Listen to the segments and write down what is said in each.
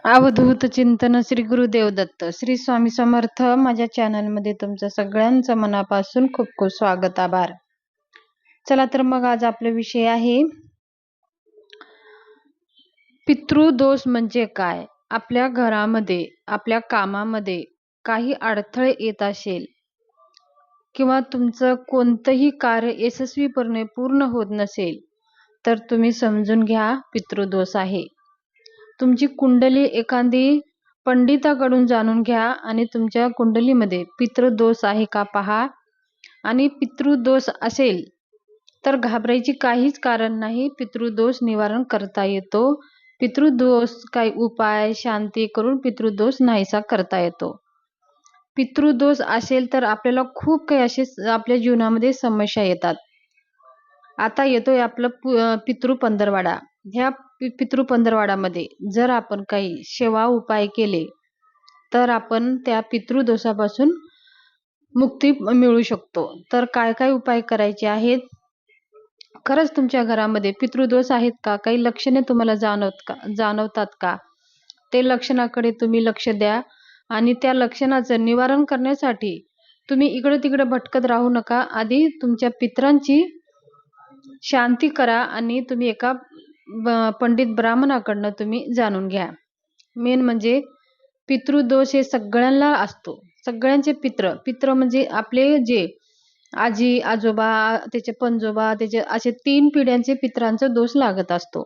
अवधूत चिंतन श्री गुरुदेव दत्त श्री स्वामी समर्थ. माझ्या चॅनलमध्ये तुमचं सगळ्यांचं मनापासून खूप खूप स्वागत, आभार. चला तर मग आज आपला विषय आहे पितृदोष म्हणजे काय. आपल्या घरामध्ये आपल्या कामामध्ये काही अडथळे येत असेल किंवा तुमचं कोणतंही कार्य यशस्वीपणे पूर्ण होत नसेल तर तुम्ही समजून घ्या पितृदोष आहे. तुमची कुंडली एखादी पंडिताकडून जाणून घ्या आणि तुमच्या कुंडलीमध्ये पितृदोष आहे का पहा. आणि पितृदोष असेल तर घाबरायची काहीच कारण नाही. पितृदोष निवारण करता येतो. पितृदोष काही उपाय शांती करून पितृदोष नाहीसा करता येतो. पितृदोष असेल तर आपल्याला खूप काही असे आपल्या जीवनामध्ये समस्या येतात. आता येतोय आपलं पितृ पंधरवाडा. ह्या पितृ पंधरवाडामध्ये जर आपण काही सेवा उपाय केले तर आपण त्या पितृदोषापासून मुक्ती मिळू शकतो. तर काय काय उपाय करायचे आहेत. खरंच तुमच्या घरामध्ये पितृदोष आहेत का, काही लक्षणे तुम्हाला जाणवतात का, ते लक्षणाकडे तुम्ही लक्ष द्या. आणि त्या लक्षणाचं निवारण करण्यासाठी तुम्ही इकडे तिकडे भटकत राहू नका. आधी तुमच्या पितरांची शांती करा आणि तुम्ही एका पंडित ब्राह्मणाकडनं तुम्ही जाणून घ्या. मेन म्हणजे पितृदोष हे सगळ्यांना असतो. सगळ्यांचे पित्र म्हणजे आपले जे आजी आजोबा, त्याचे पंजोबा, त्याचे असे 3 पिढ्यांचे पित्रांचा दोष लागत असतो.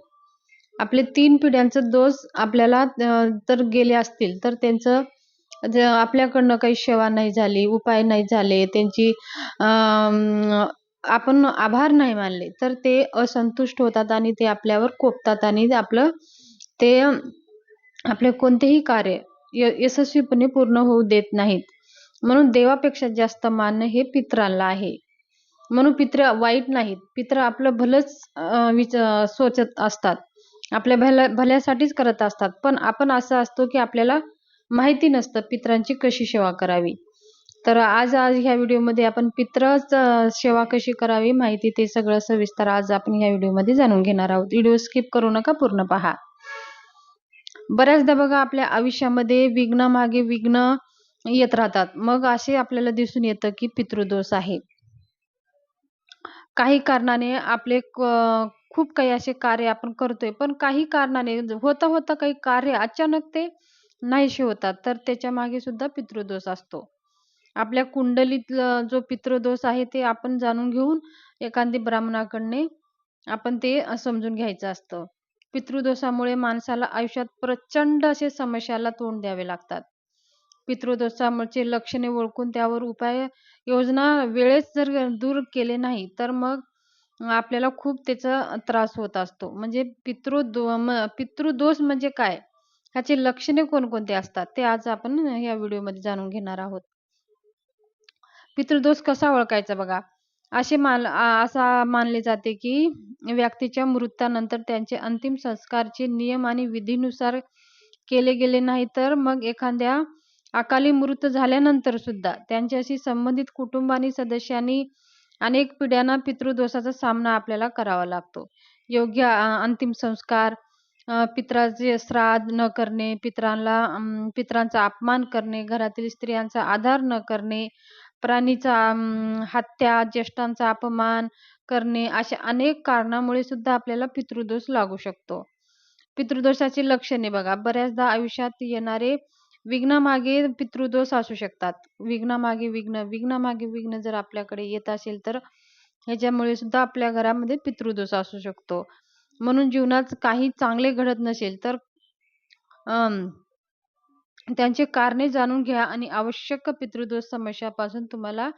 आपले 3 पिढ्यांचा दोष आपल्याला तर गेले असतील तर त्यांचं आपल्याकडनं काही सेवा नाही झाली, उपाय नाही झाले, त्यांची आपण आभार नाही मानले तर ते असंतुष्ट होतात आणि ते आपल्यावर कोपतात आणि ते आपले कोणतेही कार्य यशस्वीपणे पूर्ण होऊ देत नाहीत. म्हणून देवापेक्षा जास्त मान्य हे पित्रांना आहे. म्हणून पित्र वाईट नाहीत. पित्र आपलं भलंच सोचत असतात, आपल्या भल्यासाठीच करत असतात. पण आपण असं असतो की आपल्याला माहिती नसतं पित्रांची कशी सेवा करावी. तर आज ह्या व्हिडिओमध्ये आपण पित्राच सेवा कशी करावी माहिती ते सगळं सविस्तर आज आपण ह्या व्हिडिओमध्ये जाणून घेणार आहोत. व्हिडिओ स्किप करू नका, पूर्ण पहा. बऱ्याचदा बघा आपल्या आयुष्यामध्ये विघ्नामागे विघ्न येत राहतात. मग असे आपल्याला दिसून येतं की पितृदोष आहे. काही कारणाने आपले खूप काही असे कार्य आपण करतोय पण काही कारणाने होता होता काही कार्य अचानक ते नाहीसे होतात तर त्याच्या मागे सुद्धा पितृदोष असतो. आपल्या कुंडलीतलं जो पितृदोष आहे ते आपण जाणून घेऊन एखादी ब्राह्मणाकडने आपण ते समजून घ्यायचं असतं. पितृदोषामुळे माणसाला आयुष्यात प्रचंड असे समस्याला तोंड द्यावे लागतात. पितृदोषाचे लक्षणे ओळखून त्यावर उपाय योजना वेळेस जर दूर केले नाही तर मग आपल्याला खूप त्याचा त्रास होत असतो. म्हणजे पितृदोष म्हणजे काय, ह्याचे लक्षणे कोणकोणते असतात ते आज आपण या व्हिडिओमध्ये जाणून घेणार आहोत. पितृदोष कसा ओळखायचा बघा. असा मानले जाते की व्यक्तीच्या मृत्यूनंतर त्यांचे अंतिम संस्कारचे नियम आणि विधीनुसार केले गेले नाही तर मग एखाद्या अकाली मृत्यू झाल्यानंतर सुद्धा त्यांच्याशी संबंधित कुटुंब आणि सदस्यांनी अनेक पिढ्यांना पितृदोषाचा सामना आपल्याला करावा लागतो. योग्य अंतिम संस्कार, पित्राचे श्राद्ध न करणे, पित्रांचा अपमान करणे, घरातील स्त्रियांचा आदर न करणे, प्राणीचा हत्या, ज्येष्ठांचा अपमान करणे, अशा अनेक कारणामुळे सुद्धा आपल्याला पितृदोष लागू शकतो. पितृदोषाची लक्षणे बघा. बऱ्याचदा आयुष्यात येणारे विघ्नामागे पितृदोष असू शकतात. विघ्नामागे विघ्न जर आपल्याकडे येत असेल तर ह्याच्यामुळे सुद्धा आपल्या घरामध्ये पितृदोष असू शकतो. म्हणून जीवनात काही चांगले घडत नसेल तर त्यांचे कारणे जाणून घ्या आणि आवश्यक पितृदोष समस्यापासून तुम्हाला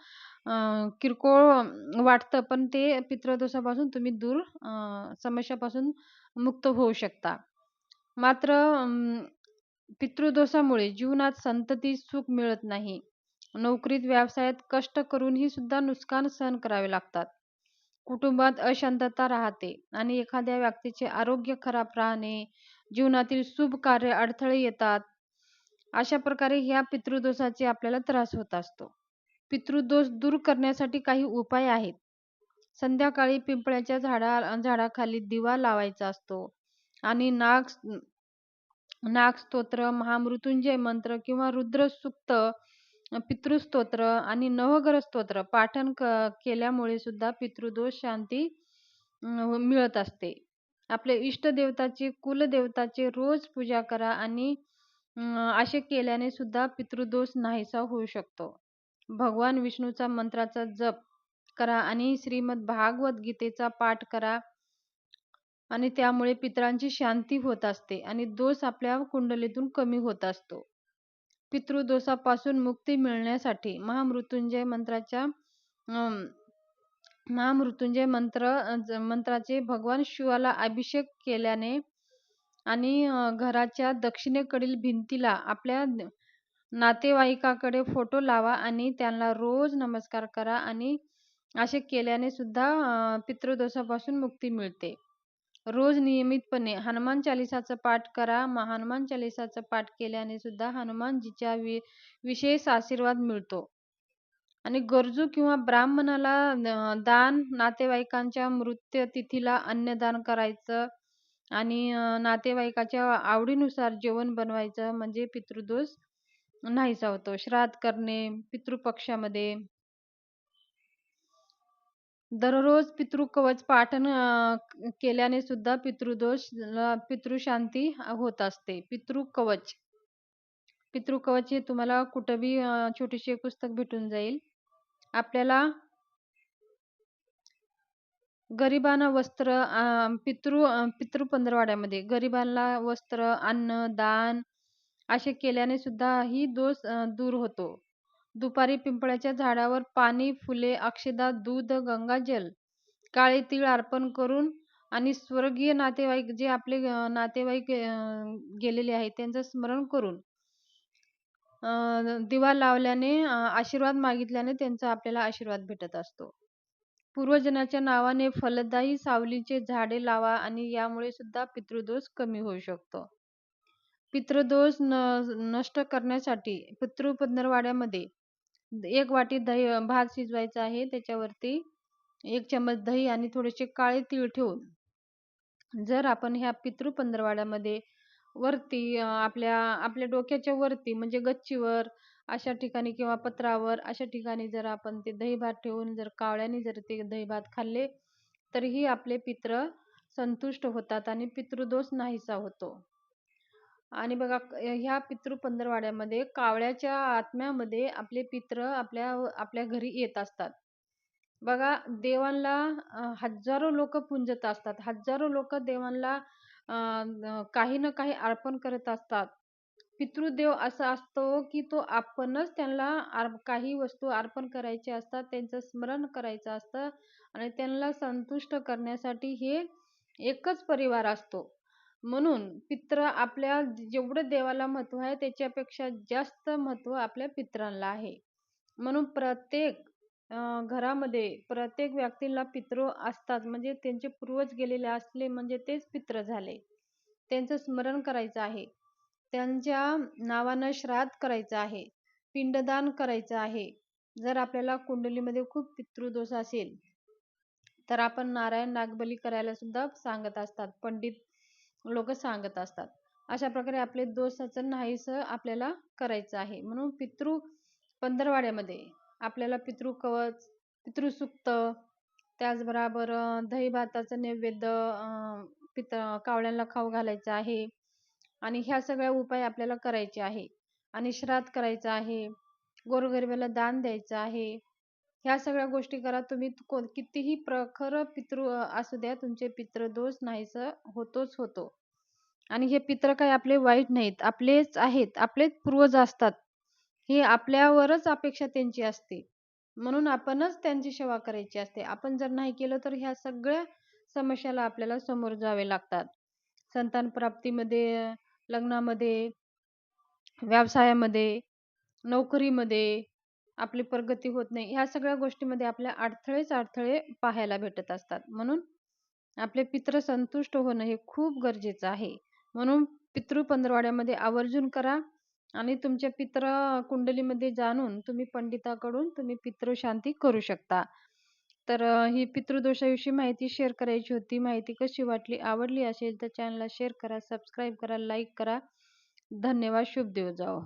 किरकोळ वाटतं पण ते पितृदोषापासून तुम्ही दूर समस्यापासून मुक्त होऊ शकता. मात्र पितृदोषामुळे जीवनात संतती सुख मिळत नाही. नोकरीत व्यवसायात कष्ट करूनही सुद्धा नुकसान सहन करावे लागतात. कुटुंबात अशांतता राहते आणि एखाद्या व्यक्तीचे आरोग्य खराब राहणे, जीवनातील शुभ कार्य अडथळे येतात. अशा प्रकारे ह्या पितृदोषाचे आपल्याला त्रास होत असतो. पितृदोष दूर करण्यासाठी काही उपाय आहेत. संध्याकाळी पिंपळाच्या झाडाखाली दिवा लावायचा असतो आणि नाग स्तोत्र, महामृत्युंजय मंत्र किंवा रुद्र सूक्त, पितृस्तोत्र आणि नवग्रह स्तोत्र पाठन केल्यामुळे सुद्धा पितृदोष शांती मिळत असते. आपल्या इष्टदेवताची, कुलदेवताची रोज पूजा करा आणि असे केल्याने सुद्धा पितृदोष नाहीसा होऊ शकतो. भगवान विष्णूचा मंत्राचा जप करा आणि श्रीमद भागवत गीतेचा पाठ करा आणि त्यामुळे पितरांची शांती होत असते आणि दोष आपल्या कुंडलीतून कमी होत असतो. पितृदोषापासून मुक्ती मिळण्यासाठी महामृत्युंजय मंत्राचे भगवान शिवाला अभिषेक केल्याने आणि घराच्या दक्षिणेकडील भिंतीला आपल्या नातेवाईकाकडे फोटो लावा आणि त्यांना रोज नमस्कार करा आणि असे केल्याने सुद्धा पितृदोषापासून मुक्ती मिळते. रोज नियमितपणे हनुमान चालिसाचा पाठ करा. हनुमान चालिसाचा पाठ केल्याने सुद्धा हनुमानजीच्या विशेष आशीर्वाद मिळतो. आणि गरजू किंवा ब्राह्मणाला दान, नातेवाईकांच्या मृत्यू तिथीला अन्नदान करायचं आणि नातेवाईकाच्या आवडीनुसार जेवण बनवायचं म्हणजे पितृदोष नाहीसा होतो. श्राद्ध करणे, पितृपक्षामध्ये दररोज पितृकवच पाठन केल्याने सुद्धा पितृशांती होत असते. पितृकवच हे तुम्हाला कुठं बी छोटीशी एक पुस्तक भेटून जाईल. आपल्याला गरिबांना वस्त्र, पितृ पंधरवाड्यामध्ये गरिबांना वस्त्र, अन्न, दान असे केल्याने सुद्धा ही दोष दूर होतो. दुपारी पिंपळाच्या झाडावर पाणी, फुले, अक्षदा, दूध, गंगाजल, काळे तीळ अर्पण करून आणि स्वर्गीय नातेवाईक जे आपले नातेवाईक गेलेले आहेत त्यांचं स्मरण करून दिवा लावल्याने आशीर्वाद मागितल्याने त्यांचा आपल्याला आशीर्वाद भेटत असतो. पूर्वजनाच्या नावाने फलदायी सावलीचे झाडे लावा आणि यामुळे सुद्धा पितृदोष कमी होऊ शकतो. पितृदोष नष्ट करण्यासाठी पितृपंधरवाड्यामध्ये 1 वाटी दही भात शिजवायचा आहे. त्याच्यावरती 1 चमच दही आणि थोडेसे काळे तीळ ठेवून जर आपण ह्या पितृपंधरवाड्यामध्ये वरती आपल्या डोक्याच्या वरती म्हणजे गच्चीवर अशा ठिकाणी किंवा पत्रावर अशा ठिकाणी जर आपण ते दही भात ठेवून जर कावळ्याने जर ते दही भात खाल्ले तरीही आपले पित्र संतुष्ट होतात आणि पितृदोष नाहीसा होतो. आणि बघा ह्या पितृपंधरवाड्यामध्ये कावळ्याच्या आत्म्यामध्ये आपले पित्र आपल्या घरी येत असतात. बघा देवांना हजारो लोक पूजत असतात. हजारो लोक देवांना काही ना काही अर्पण करत असतात. पितृदेव असा असतो की तो आपणच त्यांना काही वस्तू अर्पण करायचे असतात, त्यांचं स्मरण करायचं असतं आणि त्यांना संतुष्ट करण्यासाठी हे एकच परिवार असतो. म्हणून पित्र आपल्या जेवढं देवाला महत्व आहे त्याच्यापेक्षा जास्त महत्व आपल्या पित्रांना आहे. म्हणून प्रत्येक घरामध्ये प्रत्येक व्यक्तीला पितृ असतात म्हणजे त्यांचे पूर्वज गेलेले असले म्हणजे तेच पित्र झाले. त्यांचं स्मरण करायचं आहे. त्यांच्या नावानं श्राद्ध करायचं आहे. पिंडदान करायचं आहे. जर आपल्याला कुंडलीमध्ये खूप पितृदोष असेल तर आपण नारायण नागबली करायला सुद्धा सांगत असतात. पंडित लोक सांगत असतात. अशा प्रकारे आपले दोषाचं नाहीसं आपल्याला करायचं आहे. म्हणून पंधरवाड्यामध्ये आपल्याला पितृकवच, पितृसूक्त, त्याचबरोबर दही भाताचं नैवेद्य कावळ्यांना खाऊ घालायचं आहे आणि ह्या सगळ्या उपाय आपल्याला करायचे आहे आणि श्राद्ध करायचं आहे, गोरगरिबाला दान द्यायचं आहे. ह्या सगळ्या गोष्टी करा. तुम्ही कितीही प्रखर पितृ असू द्या, तुमचे पितृदोष नाहीसं होतोच होतो. आणि हे पित्र काही आपले वाईट नाहीत, आपलेच आहेत, आपलेच पूर्वज असतात. हे आपल्यावरच अपेक्षा त्यांची असते. म्हणून आपणच त्यांची सेवा करायची असते. आपण जर नाही केलं तर ह्या सगळ्या समस्याला आपल्याला समोर जावे लागतात. संतान प्राप्तीमध्ये, लग्नामध्ये, व्यवसायामध्ये, नोकरीमध्ये आपली प्रगती होत नाही. ह्या सगळ्या गोष्टीमध्ये आपल्या अडथळे पाहायला भेटत असतात. म्हणून आपले पित्र संतुष्ट होणं हे खूप गरजेचं आहे. म्हणून पितृपंधरवाड्यामध्ये आवर्जून करा आणि तुमच्या पित्र कुंडलीमध्ये जाणून तुम्ही पंडिताकडून तुम्ही पितृशांती करू शकता. तर ही पितृदोषाविषयी माहिती शेअर करायची होती. माहिती कशी वाटली, आवडली असेल तर चॅनलला शेअर करा, सबस्क्राईब करा, लाईक करा धन्यवाद. शुभ दिवस जावो.